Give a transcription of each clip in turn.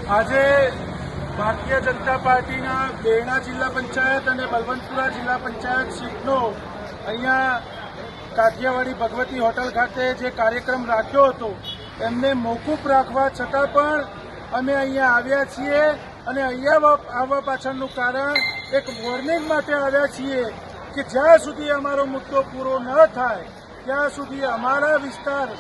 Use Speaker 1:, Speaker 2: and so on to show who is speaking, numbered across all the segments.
Speaker 1: આજે ભારતીય જનતા પાર્ટીના બેરણા જિલ્લા પંચાયત અને બલવંતપુરા જિલ્લા પંચાયત સીટનો અહીંયા કાઠિયાવાડી ભગવતી હોટલ ખાતે જે કાર્યક્રમ રાખ્યો હતો એમને મોકૂફ રાખવા છતાં પણ અમે અહીંયા આવ્યા છીએ અને અહીંયા આવવા પાછળનું કારણ એક વોર્નિંગ માટે આવ્યા છીએ કે જ્યાં સુધી અમારો મુદ્દો પૂરો ન થાય ત્યાં સુધી અમારા વિસ્તાર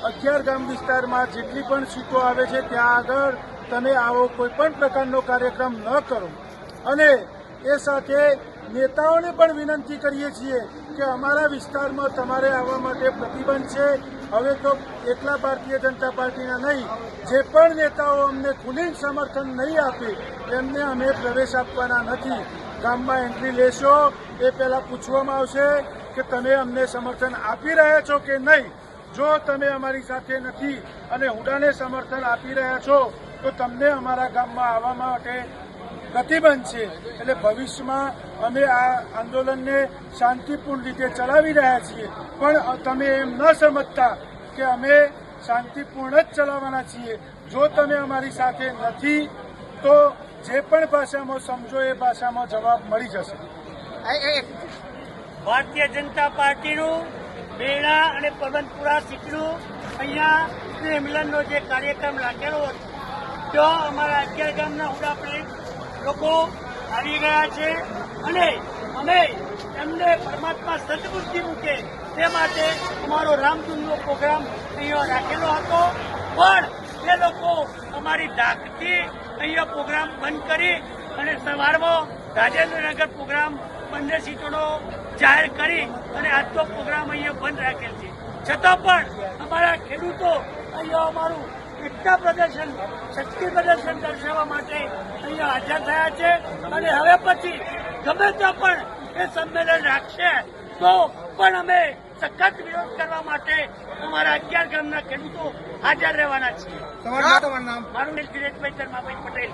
Speaker 1: 11 ગામ વિસ્તારમાં જેટલી પણ સીટો આવે છે ત્યાં આગળ તમે આવો કોઈ પણ પ્રકારનો કાર્યક્રમ ન કરો અને એ સાથે નેતાઓને પણ વિનંતી કરીએ છીએ કે અમારા વિસ્તારમાં તમારે આવવા માટે પ્રતિબંધ છે। હવે તો એકલા ભારતીય જનતા પાર્ટીના નહીં, જે પણ નેતાઓ અમને ખુલ્લી સમર્થન નહીં આપે એમને અમે પ્રવેશ આપવાના નથી। ગામમાં એન્ટ્રી લેશો એ પહેલાં પૂછવામાં આવશે કે તમે અમને સમર્થન આપી રહ્યા છો કે નહીં। જો તમે અમારી સાથે નથી અને હુડાને સમર્થન આપી રહ્યા છો તો તમને અમારા ગામમાં આવવા માટે પ્રતિબંધ છે। એટલે ભવિષ્યમાં અમે આ આંદોલનને શાંતિપૂર્ણ રીતે ચલાવી રહ્યા છીએ, પણ તમે એમ ન સમજતા કે અમે શાંતિપૂર્ણ જ ચલાવવાના છીએ। જો તમે અમારી સાથે નથી તો જે પણ ભાષામાં સમજો એ ભાષામાં જવાબ મળી જશે।
Speaker 2: ભારતીય જનતા પાર્ટીનું બેરણા અને બલવંતપુરા સીટનું અહીંયા સ્નેહ મિલનનો જે કાર્યક્રમ રાખેલો હતો તો અમારા 11 ગામના હુડા લોકો આવી ગયા છે અને અમે એમને પરમાત્મા સદબુદ્ધિ મૂકે તે માટે અમારો રામધૂનનો પ્રોગ્રામ અહીંયા રાખેલો હતો, પણ એ લોકો અમારી ધાકથી અહીંયા પ્રોગ્રામ બંધ કરી અને સવારમાં રાજેન્દ્રનગર પ્રોગ્રામ 15 સીટોનો જાહેર કરી અને આજનો પ્રોગ્રામ અહીંયા બંધ રાખેલ છે। છતાં પણ અમારા ખેડૂતો અહીંયા અમારું એકતા પ્રદર્શન, શક્તિ પ્રદર્શન દર્શાવવા માટે અહીંયા હાજર થયા છે અને હવે પછી ગમે ત્યાં પણ એ સંમેલન રાખશે તો પણ અમે સખત વિરોધ કરવા માટે અમારા 11 ગામના ખેડૂતો હાજર રહેવાના છીએ। મારું નામ દિનેશભાઈ ધર્માભાઈ પટેલ।